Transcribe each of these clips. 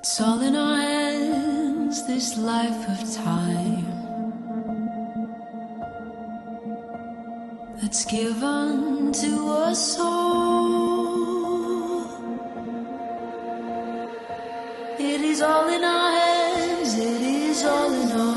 It's all in our hands, this life of time that's given to us all. It is all in our hands, it is all in our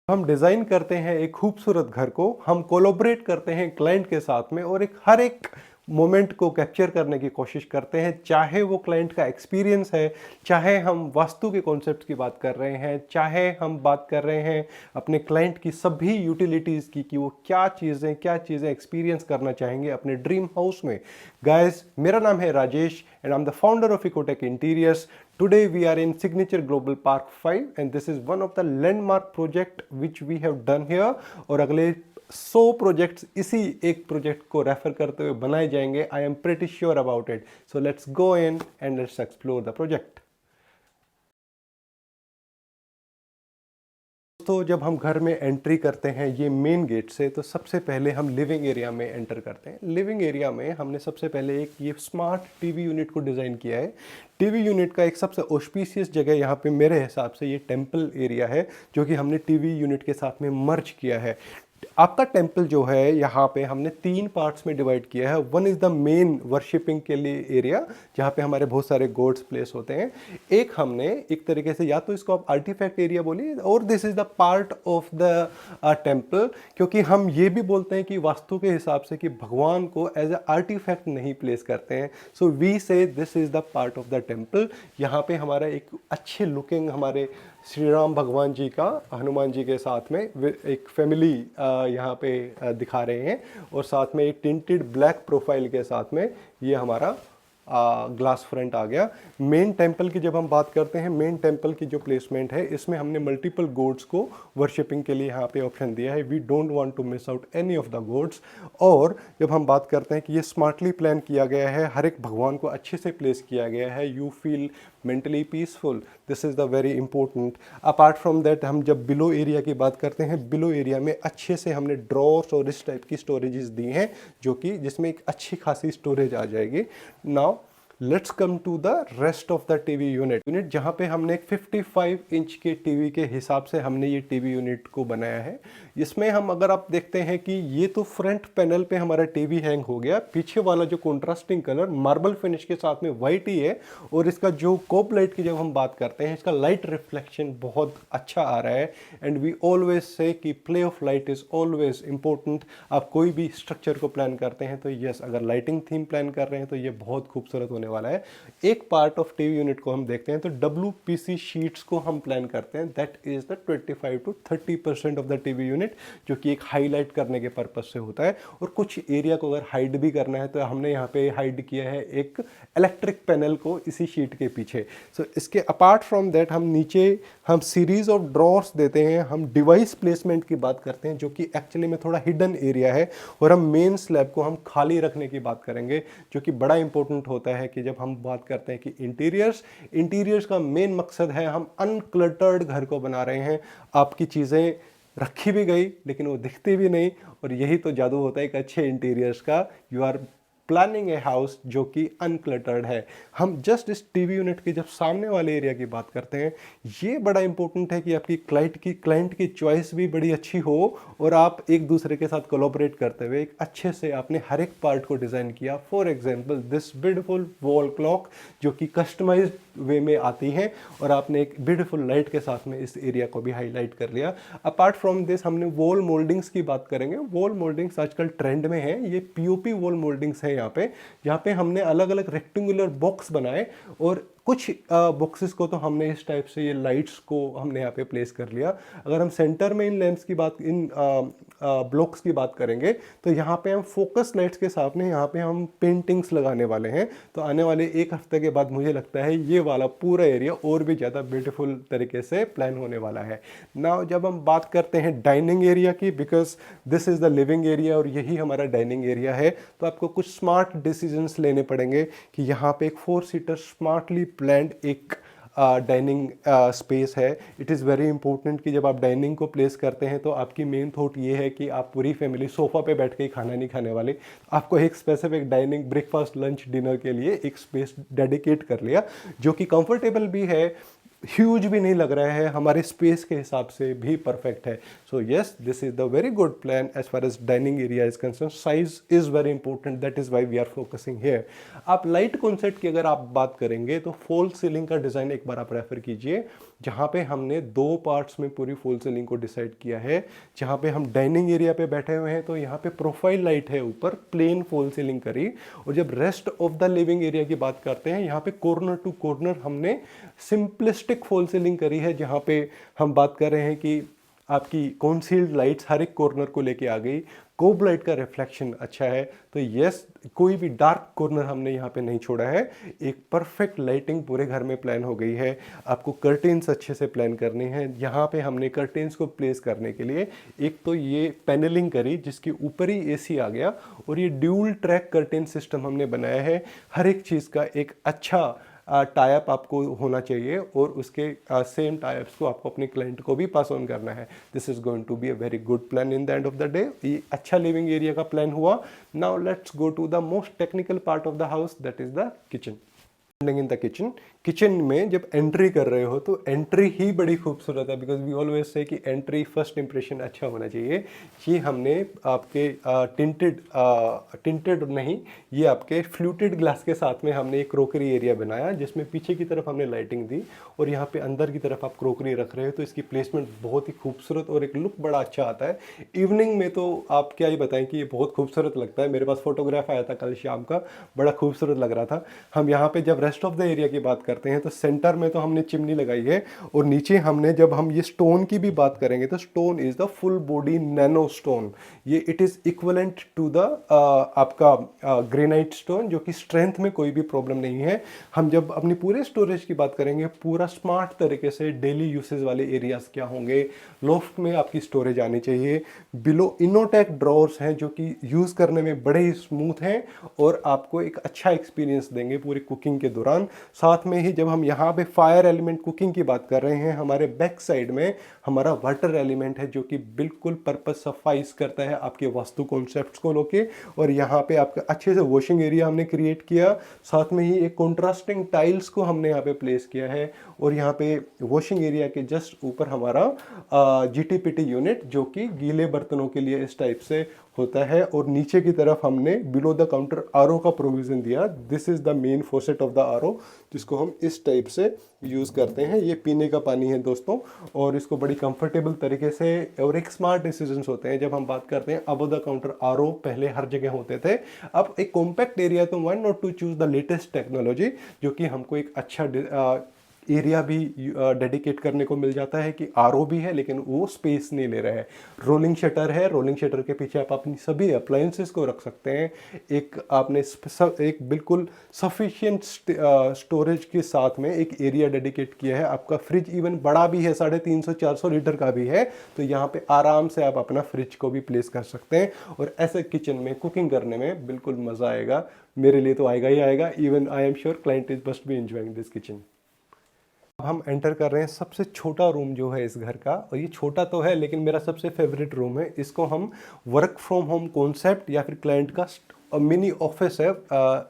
हम design करते हैं एक खूबसूरत घर को, हम collaborate करते हैं क्लाइंट के साथ में और हर एक मोमेंट को कैप्चर करने की कोशिश करते हैं, चाहे वो क्लाइंट का एक्सपीरियंस है, चाहे हम वास्तु के कॉन्सेप्ट की बात कर रहे हैं, चाहे हम बात कर रहे हैं अपने क्लाइंट की सभी यूटिलिटीज़ की कि वो क्या चीज़ें एक्सपीरियंस करना चाहेंगे अपने ड्रीम हाउस में। गाइस, मेरा नाम है Rajesh and I am the founder of Ecotech interiors. Today we are in Signature Global Park 5 and this is one of the landmark project which we have done here. और अगले 100 projects इसी एक project को refer करते हुए बनाए जाएंगे. I am pretty sure about it. So let's go in and let's explore the project. तो जब हम घर में एंट्री करते हैं ये मेन गेट से, तो सबसे पहले हम लिविंग एरिया में एंटर करते हैं. लिविंग एरिया में हमने सबसे पहले एक ये स्मार्ट टीवी यूनिट को डिज़ाइन किया है. टीवी यूनिट का एक सबसे ऑस्पिशियस जगह यहाँ पे मेरे हिसाब से ये टेंपल एरिया है, जो कि हमने टीवी यूनिट के साथ में मर्ज किया है. आपका टेंपल जो है यहाँ पे हमने 3 पार्ट्स में डिवाइड किया है. One is the main worshipping के लिए एरिया, जहाँ पे हमारे बहुत सारे गॉड्स प्लेस होते हैं. एक हमने एक तरीके से, या तो इसको आप आर्टिफैक्ट एरिया बोलिए, और this is the part of the temple, क्योंकि हम ये भी बोलते हैं कि वास्तु के हिसाब से कि भगवान को एज ए आर्टिफैक्ट नहीं प्लेस करते हैं. सो वी से this is the part of the temple. यहाँ पे हमारा एक अच्छे लुकिंग हमारे श्री राम भगवान जी का हनुमान जी के साथ में एक फैमिली यहाँ पे दिखा रहे हैं, और साथ में एक टिंटेड ब्लैक प्रोफाइल के साथ में ये हमारा ग्लास फ्रंट आ गया. मेन टेंपल की जब हम बात करते हैं, मेन टेंपल की जो प्लेसमेंट है, इसमें हमने मल्टीपल गॉड्स को वर्शिपिंग के लिए यहाँ पे ऑप्शन दिया है. We don't want to miss out any of the gods. और जब हम बात करते हैं कि ये स्मार्टली प्लान किया गया है, हर एक भगवान को अच्छे से प्लेस किया गया है. You feel mentally peaceful. This is the very important. Apart from that, हम जब बिलो एरिया की बात करते हैं, बिलो एरिया में अच्छे से हमने ड्रॉर्स और इस टाइप की स्टोरेजेस दी हैं, जो कि जिसमें एक अच्छी खासी स्टोरेज आ जाएगी. Now let's come to the rest of the TV unit, जहाँ पे हमने एक 55 इंच के टीवी के हिसाब से हमने ये टीवी यूनिट को बनाया है. इसमें हम अगर आप देखते हैं कि ये तो फ्रंट पैनल पे हमारा टीवी हैंग हो गया, पीछे वाला जो कॉन्ट्रास्टिंग कलर मार्बल फिनिश के साथ में वाइट ही है, और इसका जो कोप लाइट की जब हम बात करते हैं, इसका लाइट रिफ्लेक्शन बहुत अच्छा आ रहा है. एंड वी ऑलवेज से कि play of light is always important. आप कोई भी स्ट्रक्चर को प्लान करते हैं तो यस, अगर लाइटिंग थीम प्लान कर रहे हैं तो ये बहुत खूबसूरत होने वाला है. एक पार्ट ऑफ टीवी यूनिट को हम देखते हैं तो WPC शीट्स को हम प्लान करते हैं. That is the 25 to 30% of the TV unit, जो कि एक हाईलाइट करने के पर्पज से होता है. और कुछ एरिया को अगर हाइड भी करना है तो हमने यहाँ पे हाइड किया है एक इलेक्ट्रिक पैनल को इसी शीट के पीछे. सो इसके अपार्ट फ्रॉम दैट हम नीचे हम सीरीज ऑफ ड्रॉर्स देते हैं. हम डिवाइस प्लेसमेंट की बात करते हैं, जो कि एक्चुअली में थोड़ा हिडन एरिया है. और हम मेन स्लैब को हम खाली रखने की बात करेंगे, जो कि बड़ा इंपॉर्टेंट होता है कि जब हम बात करते हैं कि इंटीरियर्स का मेन मकसद है, हम अनक्लटर्ड घर को बना रहे हैं. आपकी चीज़ें रखी भी गई लेकिन वो दिखती भी नहीं, और यही तो जादू होता है एक अच्छे इंटीरियर्स का. You are planning a house जो कि अनक्लटर्ड है. हम जस्ट इस टीवी यूनिट के जब सामने वाले एरिया की बात करते हैं, ये बड़ा इंपॉर्टेंट है कि आपकी क्लाइंट की चॉइस भी बड़ी अच्छी हो, और आप एक दूसरे के साथ कोलैबोरेट करते हुए एक अच्छे से आपने हर एक पार्ट को डिज़ाइन किया. For example this beautiful wall clock, जो कि कस्टमाइज्ड वे में आती हैं, और आपने एक ब्यूटीफुल लाइट के साथ में इस एरिया को भी हाईलाइट कर लिया. अपार्ट फ्रॉम दिस हमने वॉल मोल्डिंग्स की बात करेंगे. वॉल मोल्डिंग्स आजकल ट्रेंड में है. ये POP वॉल मोल्डिंग्स है यहाँ पे, जहाँ पे हमने अलग अलग रेक्टेंगुलर बॉक्स बनाए, और कुछ बॉक्सेस को तो हमने इस टाइप से ये लाइट्स को हमने यहाँ पे प्लेस कर लिया। अगर हम सेंटर में इन लैंप्स की बात, इन ब्लॉक्स की बात करेंगे तो यहाँ पे हम फोकस लाइट्स के साथ में यहाँ पे हम पेंटिंग्स लगाने वाले हैं। तो आने वाले एक हफ्ते के बाद मुझे लगता है ये वाला पूरा एरिया और भी ज़्यादा ब्यूटीफुल तरीके से प्लान होने वाला है। नाउ जब हम बात करते हैं डाइनिंग एरिया की, because this is the living area और यही हमारा डाइनिंग एरिया है, तो आपको कुछ स्मार्ट डिसीजंस लेने पड़ेंगे कि यहाँ पे एक 4 सीटर स्मार्टली प्लान्ड एक डाइनिंग स्पेस है। इट इज़ वेरी इंपॉर्टेंट कि जब आप डाइनिंग को प्लेस करते हैं तो आपकी मेन थॉट ये है कि आप पूरी फैमिली सोफ़ा पे बैठ के ही खाना नहीं खाने वाले, आपको एक specific dining breakfast lunch dinner के लिए एक स्पेस डेडिकेट कर लिया जो कि कंफर्टेबल भी है, ह्यूज भी नहीं लग रहा है, हमारे स्पेस के हिसाब से भी परफेक्ट है। So yes, this is the very good plan as far as dining area is concern. Size is very important, that is why we are focusing here. आप लाइट कॉन्सेप्ट की अगर आप बात करेंगे तो फॉल सीलिंग का design एक बार आप रेफर कीजिए, जहाँ पे हमने 2 पार्ट्स में पूरी फॉल सीलिंग को डिसाइड किया है। जहाँ पे हम डाइनिंग एरिया पे बैठे हुए हैं तो यहाँ पे प्रोफाइल लाइट है ऊपर, प्लेन फॉल सीलिंग करी, और जब rest of the living area की बात करते हैं यहाँ पे कॉर्नर टू कॉर्नर हमने सिंपलिस्टिक फॉल सीलिंग करी है, जहाँ पे हम बात कर रहे हैं कि आपकी कॉन्सील्ड लाइट्स हर एक कॉर्नर को लेके आ गई, कोब लाइट का रिफ्लेक्शन अच्छा है। तो यस, कोई भी डार्क कॉर्नर हमने यहाँ पे नहीं छोड़ा है, एक परफेक्ट लाइटिंग पूरे घर में प्लान हो गई है। आपको कर्टेन्स अच्छे से प्लान करने हैं। यहाँ पे हमने कर्टेन्स को प्लेस करने के लिए एक तो ये पैनलिंग करी जिसके ऊपर ही एसी आ गया, और ये ड्यूल ट्रैक कर्टेन सिस्टम हमने बनाया है। हर एक चीज़ का एक अच्छा टाइप आपको होना चाहिए और उसके सेम टाइप्स को आपको अपने क्लाइंट को भी पास ऑन करना है। This is going to be a very good plan in the end of the day. ये अच्छा लिविंग एरिया का प्लान हुआ। Now let's go to the most technical part of the house, that is the kitchen. In the kitchen, kitchen में जब entry कर रहे हो तो एंट्री ही बड़ी खूबसूरत है, बिकॉज वी ऑलवेज से कि एंट्री फर्स्ट इंप्रेशन अच्छा होना चाहिए। ये हमने आपके टिंटेड नहीं, ये आपके फ्लूटेड ग्लास के साथ में हमने एक क्रोकरी एरिया बनाया जिसमें पीछे की तरफ हमने लाइटिंग दी, और यहाँ पे अंदर की तरफ आप क्रोकरी रख रहे हो तो इसकी प्लेसमेंट बहुत ही खूबसूरत और एक लुक बड़ा अच्छा आता है। इवनिंग में तो आप क्या ही बताएं कि ये बहुत खूबसूरत लगता है। मेरे पास फोटोग्राफ आया था कल शाम का, बड़ा खूबसूरत लग रहा था। हम यहाँ पे जब रेस्ट ऑफ द एरिया की बात करते हैं तो सेंटर में तो हमने चिमनी लगाई है, और नीचे हमने, जब हम ये स्टोन की भी बात करेंगे तो stone is the full body nano stone. ये it is equivalent to the आपका ग्रेनाइट स्टोन, जो कि स्ट्रेंथ में कोई भी प्रॉब्लम नहीं है। हम जब अपनी पूरे स्टोरेज की बात करेंगे, पूरा स्मार्ट तरीके से डेली यूसेज वाले एरियाज क्या होंगे, लोफ्ट में आपकी स्टोरेज आनी चाहिए। बिलो इनोटेक ड्रॉर्स हैं जो कि यूज करने में बड़े ही स्मूथ हैं और आपको एक अच्छा एक्सपीरियंस देंगे पूरी कुकिंग के दौरान। साथ में ही जब हम यहाँ पे फायर एलिमेंट कुकिंग की बात कर रहे हैं, हमारे बैक साइड में हमारा वाटर एलिमेंट है जो कि बिल्कुल पर्पस सफाइज करता है आपके वास्तु कॉन्सेप्ट्स को लेके। और यहाँ पे आपका अच्छे से वॉशिंग एरिया हमने क्रिएट किया, साथ में ही एक कॉन्ट्रास्टिंग टाइल्स को हमने यहाँ पे प्लेस किया है, और यहाँ पे वॉशिंग एरिया के जस्ट ऊपर हमारा जीटीपीटी यूनिट जो कि गीले बर्तनों के लिए इस टाइप से होता है, और नीचे की तरफ हमने बिलो द काउंटर आरओ का प्रोविजन दिया। This is the main faucet of the RO, जिसको हम इस टाइप से यूज़ करते हैं। ये पीने का पानी है दोस्तों, और इसको बड़ी कंफर्टेबल तरीके से, और एक स्मार्ट डिसीजंस होते हैं जब हम बात करते हैं अबव द काउंटर आरओ। पहले हर जगह होते थे, अब एक कॉम्पैक्ट एरिया, तो why not to choose the latest technology, जो कि हमको एक अच्छा एरिया भी डेडिकेट करने को मिल जाता है कि आरओ भी है लेकिन वो स्पेस नहीं ले रहा है। रोलिंग शटर है, रोलिंग शटर के पीछे आप अपनी सभी अप्लायंसेस को रख सकते हैं। एक आपने एक बिल्कुल सफिशिएंट स्टोरेज के साथ में एक एरिया डेडिकेट किया है। आपका फ्रिज इवन बड़ा भी है, 350-400 लीटर का भी है, तो यहाँ पे आराम से आप अपना फ्रिज को भी प्लेस कर सकते हैं, और ऐसे किचन में कुकिंग करने में बिल्कुल मज़ा आएगा। मेरे लिए तो आएगा ही आएगा। Even I am sure client is must be enjoying this kitchen. अब हम एंटर कर रहे हैं सबसे छोटा रूम जो है इस घर का, और ये छोटा तो है लेकिन मेरा सबसे फेवरेट रूम है। इसको हम वर्क फ्रॉम होम कॉन्सेप्ट या फिर क्लाइंट का मिनी ऑफिस है,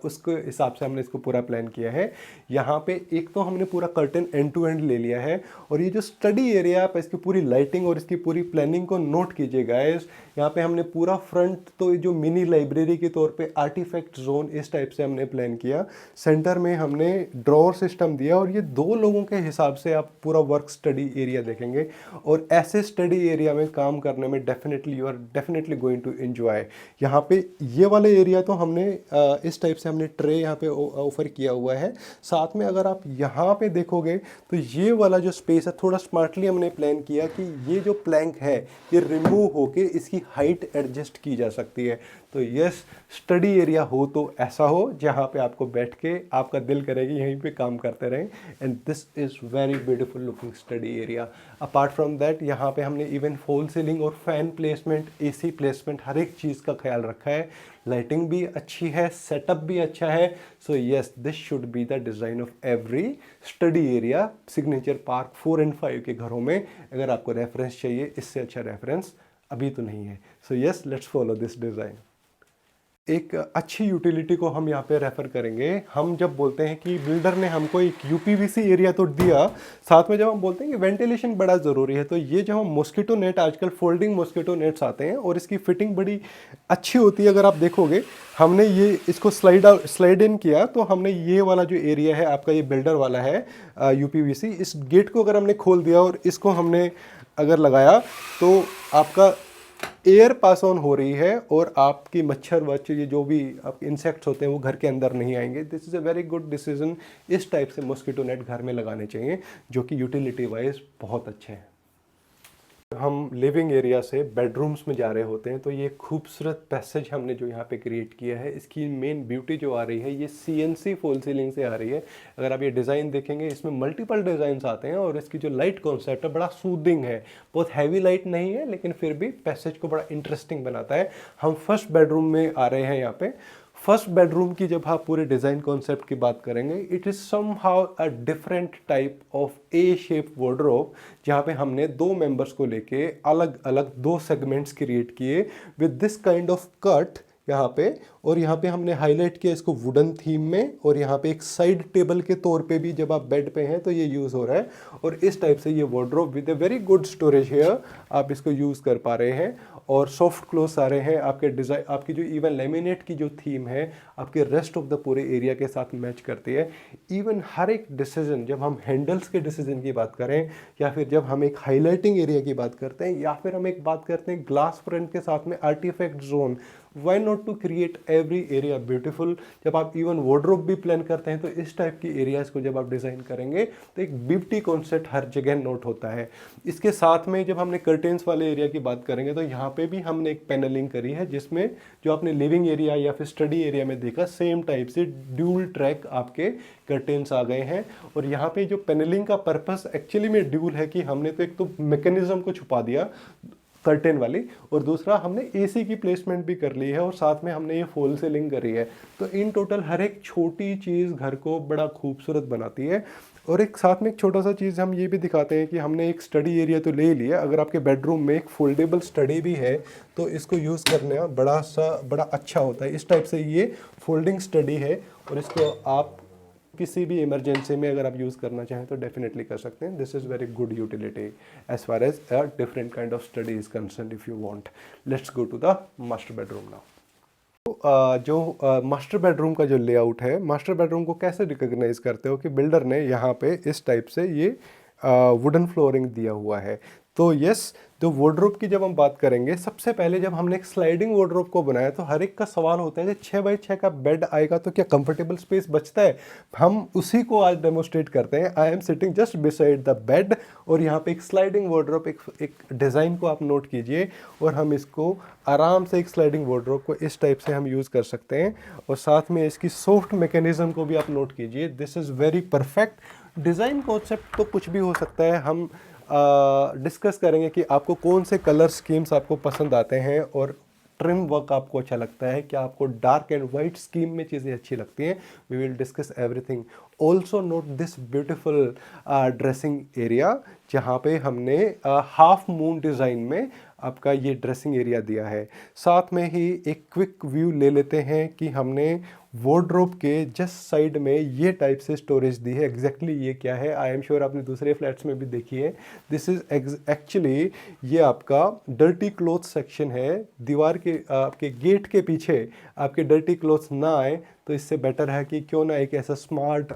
उसके हिसाब से हमने इसको पूरा प्लान किया है। यहाँ पे एक तो हमने पूरा कर्टन एंड टू एंड ले लिया है, और ये जो स्टडी एरिया आप इसकी पूरी लाइटिंग और इसकी पूरी प्लानिंग को नोट कीजिए गाइस। यहाँ पे हमने पूरा फ्रंट तो जो मिनी लाइब्रेरी के तौर पे आर्टिफैक्ट जोन इस टाइप से हमने प्लान किया। सेंटर में हमने ड्रॉअर सिस्टम दिया, और ये 2 लोगों के हिसाब से आप पूरा वर्क स्टडी एरिया देखेंगे, और ऐसे स्टडी एरिया में काम करने में definitely you are definitely going to enjoy. यहाँ पे ये वाले एरिया एरिया तो हमने इस टाइप से हमने ट्रे यहाँ पे ऑफर किया हुआ है। साथ में अगर आप यहाँ पे देखोगे तो ये वाला जो स्पेस है थोड़ा स्मार्टली हमने प्लान किया कि ये जो प्लैंक है ये रिमूव होके इसकी हाइट एडजस्ट की जा सकती है। तो यस, स्टडी एरिया हो तो ऐसा हो जहाँ पे आपको बैठ के आपका दिल करेगी यहीं पे काम करते रहें। And this is very beautiful looking study area. Apart from that यहाँ पे हमने इवन फॉल सीलिंग और फैन प्लेसमेंट, एसी प्लेसमेंट, हर एक चीज़ का ख्याल रखा है। लाइटिंग भी अच्छी है, सेटअप भी अच्छा है। So yes, this should be the design of every study area signature park 4 और 5 के घरों में। अगर आपको रेफरेंस चाहिए, इससे अच्छा रेफरेंस अभी तो नहीं है। So yes, let's follow this design. एक अच्छी यूटिलिटी को हम यहाँ पे रेफ़र करेंगे। हम जब बोलते हैं कि बिल्डर ने हमको एक यूपीवीसी एरिया तो दिया, साथ में जब हम बोलते हैं कि वेंटिलेशन बड़ा ज़रूरी है, तो ये जो हम मॉस्किटो नेट, आजकल फोल्डिंग मॉस्किटो नेट्स आते हैं और इसकी फिटिंग बड़ी अच्छी होती है। अगर आप देखोगे हमने ये इसको स्लाइड इन किया तो हमने ये वाला जो एरिया है आपका, ये बिल्डर वाला है यूपीवीसी, इस गेट को अगर हमने खोल दिया और इसको हमने अगर लगाया तो आपका एयर पास ऑन हो रही है और आपकी मच्छर वच्छ ये जो भी आपके इंसेक्ट्स होते हैं वो घर के अंदर नहीं आएंगे। This is a very good decision. इस टाइप से मॉस्किटो नेट घर में लगाने चाहिए जो कि यूटिलिटी वाइज बहुत अच्छे हैं। हम लिविंग एरिया से बेडरूम्स में जा रहे होते हैं तो ये खूबसूरत पैसेज हमने जो यहाँ पे क्रिएट किया है, इसकी मेन ब्यूटी जो आ रही है ये सीएनसी फॉल सीलिंग से आ रही है। अगर आप ये डिज़ाइन देखेंगे इसमें मल्टीपल डिज़ाइंस आते हैं और इसकी जो लाइट कॉन्सेप्ट है बड़ा सूदिंग है, बहुत हैवी लाइट नहीं है लेकिन फिर भी पैसेज को बड़ा इंटरेस्टिंग बनाता है। हम फर्स्ट बेडरूम में आ रहे हैं यहाँ पे। फर्स्ट बेडरूम की जब आप पूरे डिज़ाइन कॉन्सेप्ट की बात करेंगे, it is somehow a different type of A shape wardrobe, जहाँ पे हमने 2 मेंबर्स को लेके अलग अलग 2 सेगमेंट्स क्रिएट किए with this kind of cut यहाँ पे। और यहाँ पे हमने हाईलाइट किया इसको वुडन थीम में, और यहाँ पे एक साइड टेबल के तौर पे भी जब आप बेड पे हैं तो ये यूज़ हो रहा है। और इस टाइप से ये wardrobe with a very good storage here आप इसको यूज़ कर पा रहे हैं। और सॉफ्ट क्लोज आ रहे हैं आपके डिज़ाइन, आपकी जो इवन लेमिनेट की जो थीम है आपके रेस्ट ऑफ द पूरे एरिया के साथ मैच करती है। इवन हर एक डिसीजन, जब हम हैंडल्स के डिसीजन की बात करें या फिर जब हम एक हाईलाइटिंग एरिया की बात करते हैं या फिर हम एक बात करते हैं ग्लास फ्रंट के साथ में artifact zone, why not to create every area beautiful. जब आप इवन वार्डरोब भी प्लान करते हैं तो इस टाइप की एरियाज़ को जब आप डिज़ाइन करेंगे तो एक ब्यूटी कॉन्सेप्ट हर जगह नोट होता है। इसके साथ में जब हमने कर्टेंस वाले एरिया की बात करेंगे तो यहाँ पे भी हमने एक पैनलिंग करी है जिसमें जो आपने लिविंग एरिया या फिर स्टडी एरिया में देखा सेम टाइप से ड्यूल ट्रैक आपके कर्टेंस आ गए हैं। और यहाँ पे जो पैनलिंग का पर्पस एक्चुअली में ड्यूल है कि हमने तो एक तो मैकेनिज्म को छुपा दिया कर्टेन वाली, और दूसरा हमने एसी की प्लेसमेंट भी कर ली है और साथ में हमने ये फॉल सीलिंग करी है। तो इन टोटल हर एक छोटी चीज़ घर को बड़ा खूबसूरत बनाती है। और एक साथ में एक छोटा सा चीज़ हम ये भी दिखाते हैं कि हमने एक स्टडी एरिया तो ले लिया, अगर आपके बेडरूम में एक फोल्डेबल स्टडी भी है तो इसको यूज़ करना बड़ा अच्छा होता है। इस टाइप से ये फोल्डिंग स्टडी है और इसको आप किसी भी इमरजेंसी में अगर आप यूज़ करना चाहें तो डेफिनेटली कर सकते हैं। This is very good utility as far as a different kind of study is concern if you want. Let's go to the master bedroom now. जो मास्टर बेडरूम का जो लेआउट है, मास्टर बेडरूम को कैसे recognise करते हो कि builder ने यहाँ पे इस टाइप से ये वुडन फ्लोरिंग दिया हुआ है। तो यस, तो वार्डरोब की जब हम बात करेंगे, सबसे पहले जब हमने एक स्लाइडिंग वार्डरोब को बनाया तो हर एक का सवाल होता है कि 6x6 का बेड आएगा तो क्या कंफर्टेबल स्पेस बचता है। हम उसी को आज डेमोस्ट्रेट करते हैं। I am sitting just beside the bed और यहाँ पे एक स्लाइडिंग वार्डरोब, एक डिज़ाइन को आप नोट कीजिए और हम इसको आराम से एक स्लाइडिंग वार्डरोब को इस टाइप से हम यूज़ कर सकते हैं। और साथ में इसकी सॉफ्ट मैकेनिज्म को भी आप नोट कीजिए। This is very perfect. Design concept तो कुछ भी हो सकता है। हम डिस्कस करेंगे कि आपको कौन से कलर स्कीम्स आपको पसंद आते हैं और ट्रिम वर्क आपको अच्छा लगता है, क्या आपको डार्क एंड वाइट स्कीम में चीज़ें अच्छी लगती हैं। We will discuss everything. Also note this beautiful dressing area जहाँ पे हमने हाफ मून डिज़ाइन में आपका ये ड्रेसिंग एरिया दिया है। साथ में ही एक क्विक व्यू ले लेते हैं कि हमने वार्डरोब के जस्ट साइड में ये टाइप से स्टोरेज दी है। एग्जैक्टली ये क्या है, आई एम श्योर आपने दूसरे फ्लैट्स में भी देखी है। दिस इज़ एक्चुअली ये आपका डर्टी क्लॉथ सेक्शन है। दीवार के आपके गेट के पीछे आपके डर्टी क्लॉथ्स ना आए तो इससे बेटर है कि क्यों ना एक ऐसा स्मार्ट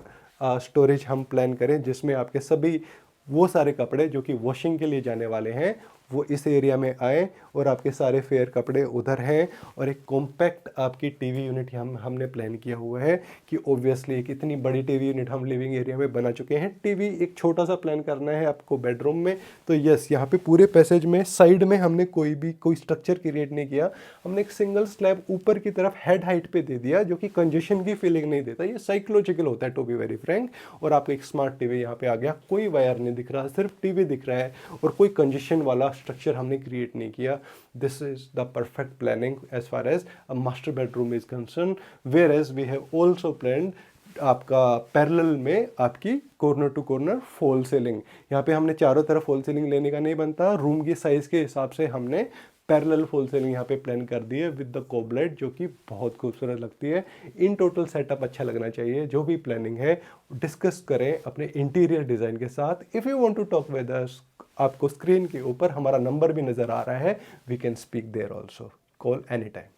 स्टोरेज हम प्लान करें जिसमें आपके सभी वो सारे कपड़े जो कि वॉशिंग के लिए जाने वाले हैं वो इस एरिया में आए और आपके सारे फेयर कपड़े उधर हैं, और एक कॉम्पैक्ट आपकी टीवी यूनिट हमने प्लान किया हुआ है कि ऑब्वियसली एक इतनी बड़ी टीवी यूनिट हम लिविंग एरिया में बना चुके हैं। टीवी एक छोटा सा प्लान करना है आपको बेडरूम में, तो यस यहाँ पे पूरे पैसेज में साइड में हमने कोई स्ट्रक्चर क्रिएट नहीं किया। हमने एक सिंगल स्लैब ऊपर की तरफ हेड हाइट पे दे दिया जो कि कंजेशन की फीलिंग नहीं देता। ये साइकोलॉजिकल होता है टू बी वेरी फ्रैंक। और आपको एक स्मार्ट टीवी यहाँ पे आ गया, कोई वायर नहीं दिख रहा, सिर्फ टीवी दिख रहा है, और कोई कंजेशन वाला स्ट्रक्चर हमने क्रिएट नहीं किया। This is the perfect planning as far as a master bedroom is concern, where as we have also planned आपका पैरेलल में आपकी corner to corner fall ceiling. यहाँ पे हमने चारों तरफ फॉल सीलिंग लेने का नहीं बनता, रूम की साइज के हिसाब से हमने पैरेलल फॉल सीलिंग यहाँ पे प्लान कर दी है विद द कोबलेट, जो कि बहुत खूबसूरत लगती है। इन टोटल सेटअप अच्छा लगना चाहिए। जो भी प्लानिंग है डिस्कस करें अपने इंटीरियर डिज़ाइन के साथ। If you want to talk with us, आपको स्क्रीन के ऊपर हमारा नंबर भी नज़र आ रहा है, we can speak there also, call any time.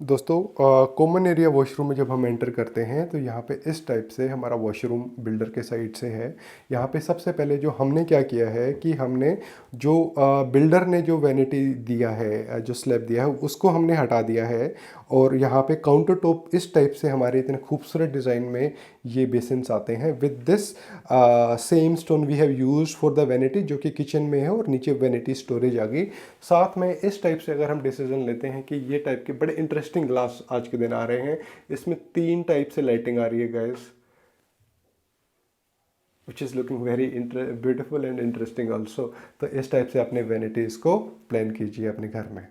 दोस्तों कॉमन एरिया वॉशरूम में जब हम एंटर करते हैं तो यहाँ पे इस टाइप से हमारा वॉशरूम बिल्डर के साइड से है। यहाँ पे सबसे पहले जो हमने क्या किया है कि हमने जो बिल्डर ने जो वैनिटी दिया है, जो स्लैब दिया है, उसको हमने हटा दिया है। और यहाँ पे काउंटर टॉप इस टाइप से हमारे इतने खूबसूरत डिज़ाइन में ये बेसिन्स आते हैं। With this same stone we have used for the vanity, जो कि किचन में है, और नीचे वैनिटी स्टोरेज आ गई। साथ में इस टाइप से अगर हम डिसीजन लेते हैं कि ये टाइप के बड़े इंटरेस्टिंग ग्लास आज के दिन आ रहे हैं, इसमें 3 टाइप से लाइटिंग आ रही है guys, which is looking very beautiful and interesting also. तो इस टाइप से अपने वैनिटीज़ को प्लान कीजिए अपने घर में।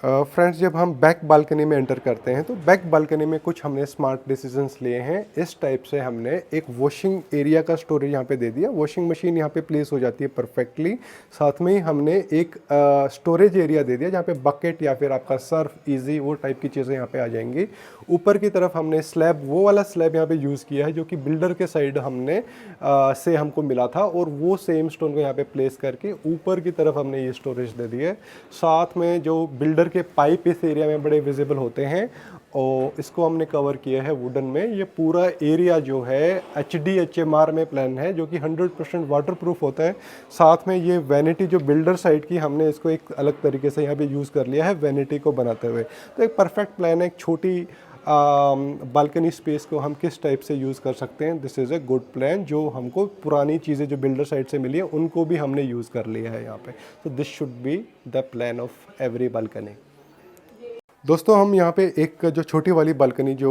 फ्रेंड्स जब हम बैक बालकनी में एंटर करते हैं तो बैक बालकनी में कुछ हमने स्मार्ट डिसीजंस लिए हैं। इस टाइप से हमने एक वॉशिंग एरिया का स्टोरेज यहाँ पे दे दिया, वॉशिंग मशीन यहाँ पे प्लेस हो जाती है परफेक्टली। साथ में ही हमने एक स्टोरेज एरिया दे दिया जहाँ पे बकेट या फिर आपका सर्फ, इजी, वो टाइप की चीज़ें यहाँ पे आ जाएंगी। ऊपर की तरफ हमने स्लैब, वो वाला स्लैब यहाँ पे यूज़ किया है जो कि बिल्डर के साइड हमने से हमको मिला था, और वो सेम स्टोन को यहाँ पे प्लेस करके ऊपर की तरफ हमने ये स्टोरेज दे दी है। साथ में जो बिल्डर के पाइप इस एरिया में बड़े विजिबल होते हैं, और इसको हमने कवर किया है वुडन में। ये पूरा एरिया जो है HDHMR में प्लान है, जो कि 100% वाटरप्रूफ होता है। साथ में ये वैनिटी जो बिल्डर साइड की, हमने इसको एक अलग तरीके से यहाँ पे यूज़ कर लिया है वैनिटी को बनाते हुए। तो एक परफेक्ट प्लान है। एक छोटी बालकनी स्पेस को हम किस टाइप से यूज़ कर सकते हैं, this is a good plan. जो हमको पुरानी चीज़ें जो बिल्डर साइड से मिली है उनको भी हमने यूज़ कर लिया है यहाँ पे। तो this should be the plan of every balcony. दोस्तों हम यहाँ पे एक जो छोटी वाली बालकनी जो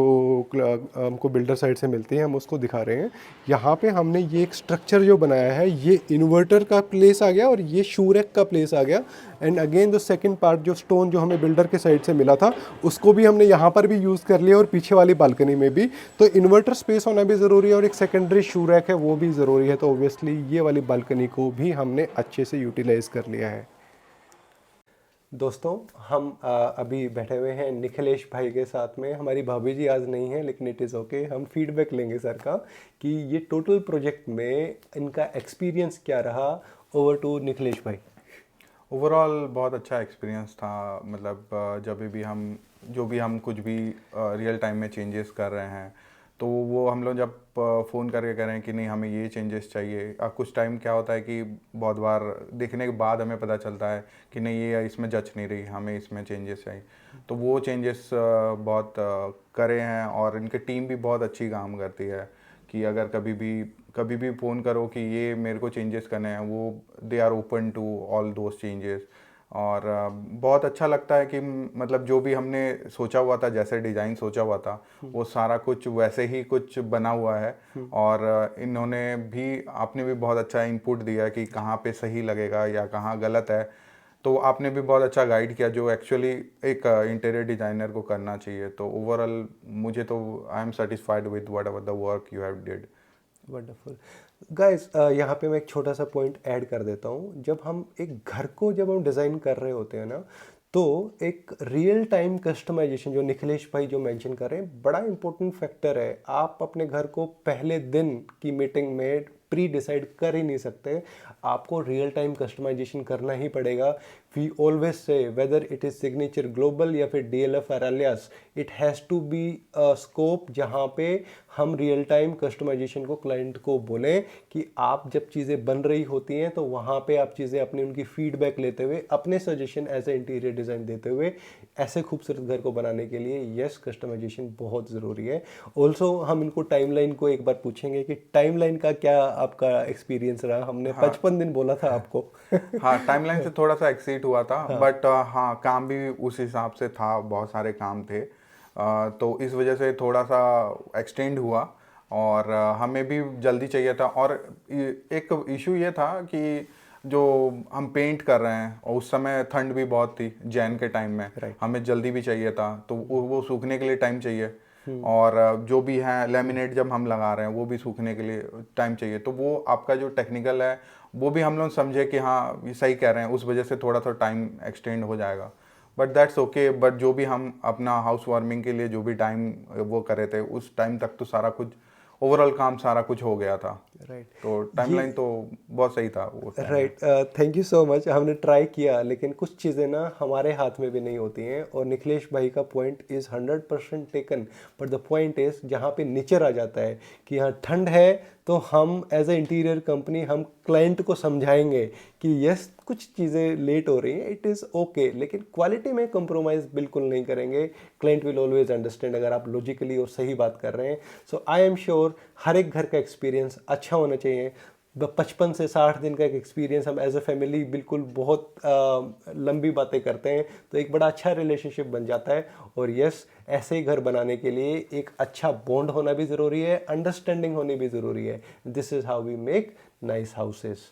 हमको बिल्डर साइड से मिलती है, हम उसको दिखा रहे हैं। यहाँ पे हमने ये एक स्ट्रक्चर जो बनाया है, ये इन्वर्टर का प्लेस आ गया और ये शू रैक का प्लेस आ गया। एंड अगेन जो सेकंड पार्ट, जो स्टोन जो हमें बिल्डर के साइड से मिला था, उसको भी हमने यहाँ पर भी यूज़ कर लिया और पीछे वाली बालकनी में भी। तो इन्वर्टर स्पेस होना भी ज़रूरी है और एक सेकेंडरी शू रैक है वो भी ज़रूरी है। तो ऑब्वियसली ये वाली बालकनी को भी हमने अच्छे से यूटिलाइज़ कर लिया है। दोस्तों हम अभी बैठे हुए हैं निखिलेश भाई के साथ में। हमारी भाभी जी आज नहीं है, लेकिन इट इज़ ओके। हम फीडबैक लेंगे सर का कि ये टोटल प्रोजेक्ट में इनका एक्सपीरियंस क्या रहा। ओवर टू निखिलेश भाई। ओवरऑल बहुत अच्छा एक्सपीरियंस था। मतलब जब भी हम कुछ भी रियल टाइम में चेंजेस कर रहे हैं, तो वो हम लोग जब फ़ोन करके कह रहे हैं कि नहीं हमें ये चेंजेस चाहिए, कुछ टाइम क्या होता है कि बहुत बार देखने के बाद हमें पता चलता है कि नहीं ये इसमें जच नहीं रही, हमें इसमें चेंजेस चाहिए। तो वो चेंजेस बहुत करे हैं, और इनकी टीम भी बहुत अच्छी काम करती है कि अगर कभी भी फ़ोन करो कि ये मेरे को चेंजेस करने हैं, वो they are open to all those changes. और बहुत अच्छा लगता है कि मतलब जो भी हमने सोचा हुआ था, जैसे डिज़ाइन सोचा हुआ था, वो सारा कुछ वैसे ही कुछ बना हुआ है। और आपने भी बहुत अच्छा इनपुट दिया कि कहाँ पे सही लगेगा या कहाँ गलत है। तो आपने भी बहुत अच्छा गाइड किया, जो एक्चुअली एक इंटीरियर डिज़ाइनर को करना चाहिए। तो ओवरऑल मुझे तो I am satisfied with what ever the work you have did. Wonderful guys. यहाँ पे मैं एक छोटा सा पॉइंट ऐड कर देता हूँ। जब हम डिज़ाइन कर रहे होते हैं ना, तो एक रियल टाइम कस्टमाइजेशन जो निखिलेश भाई जो मेंशन कर रहे हैं, बड़ा इंपॉर्टेंट फैक्टर है। आप अपने घर को पहले दिन की मीटिंग में प्री डिसाइड कर ही नहीं सकते, आपको रियल टाइम कस्टमाइजेशन करना ही पड़ेगा। We always say whether it is signature global या फिर DLF और alias, it has to be a scope जहाँ पे हम रियल टाइम कस्टमाइजेशन को क्लाइंट को बोलें कि आप जब चीज़ें बन रही होती हैं तो वहाँ पे आप चीज़ें अपनी उनकी फीडबैक लेते हुए अपने suggestion as a interior design देते हुए ऐसे खूबसूरत घर को बनाने के लिए यस कस्टमाइजेशन बहुत ज़रूरी है। ऑल्सो हम इनको टाइमलाइन को एक बार पूछेंगे कि टाइमलाइन का क्या आपका एक्सपीरियंस रहा। हमने 55 दिन बोला था आपको। हाँ, टाइमलाइन से थोड़ा सा एक्सीड हुआ था, बट हाँ काम भी उस हिसाब से था, बहुत सारे काम थे, तो इस वजह से थोड़ा सा एक्सटेंड हुआ और हमें भी जल्दी चाहिए था। और एक इशू ये था कि जो हम पेंट कर रहे हैं और उस समय ठंड भी बहुत थी जैन के टाइम में, हमें जल्दी भी चाहिए था, तो वो सूखने के लिए टाइम चाहिए। और जो भी है लेमिनेट जब हम लगा रहे हैं वो भी सूखने के लिए टाइम चाहिए, तो वो आपका जो टेक्निकल है वो भी हम लोग समझे कि हाँ ये सही कह रहे हैं, उस वजह से थोड़ा सा टाइम एक्सटेंड हो जाएगा, बट दैट्स ओके। बट जो भी हम अपना हाउस वार्मिंग के लिए जो भी टाइम वो करे थे उस टाइम तक तो सारा कुछ ओवरऑल काम सारा कुछ हो गया था। राइट, तो टाइमलाइन तो बहुत सही था वो। Right, thank you so much. हमने ट्राई किया लेकिन कुछ चीज़ें ना हमारे हाथ में भी नहीं होती हैं, और निखिलेश भाई का point is 100% taken, but the point is जहाँ पे नेचर आ जाता है कि यहाँ ठंड है तो हम एज ए इंटीरियर कंपनी हम क्लाइंट को समझाएंगे कि यस कुछ चीज़ें लेट हो रही हैं, इट इज़ ओके, लेकिन क्वालिटी में कंप्रोमाइज़ बिल्कुल नहीं करेंगे। क्लाइंट विल ऑलवेज अंडरस्टैंड अगर आप लॉजिकली और सही बात कर रहे हैं। सो आई एम श्योर हर एक घर का एक्सपीरियंस अच्छा होना चाहिए। 55 से 60 दिन का एक एक्सपीरियंस हम एज ए फैमिली बिल्कुल बहुत लंबी बातें करते हैं तो एक बड़ा अच्छा रिलेशनशिप बन जाता है। और यस ऐसे ही घर बनाने के लिए एक अच्छा बॉन्ड होना भी ज़रूरी है, अंडरस्टैंडिंग होनी भी ज़रूरी है। This is how we make nice houses.